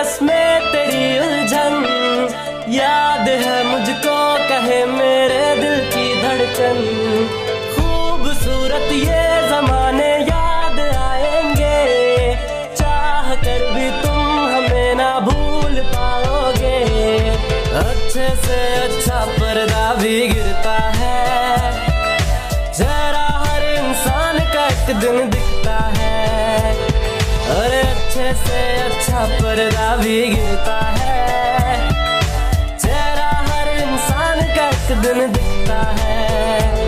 में तेरी उलझन, याद है मुझको कहे मेरे दिल की धड़कन। खूबसूरत ये जमाने याद आएंगे, चाह कर भी तुम हमें ना भूल पाओगे। अच्छे से अच्छा पर्दा भी गिरता है, चेहरा हर इंसान का एक दिन दिखता है। अरे अच्छे से अच्छा पर्दा भी गिरता है, चेहरा हर इंसान का एक दिन दिखता है।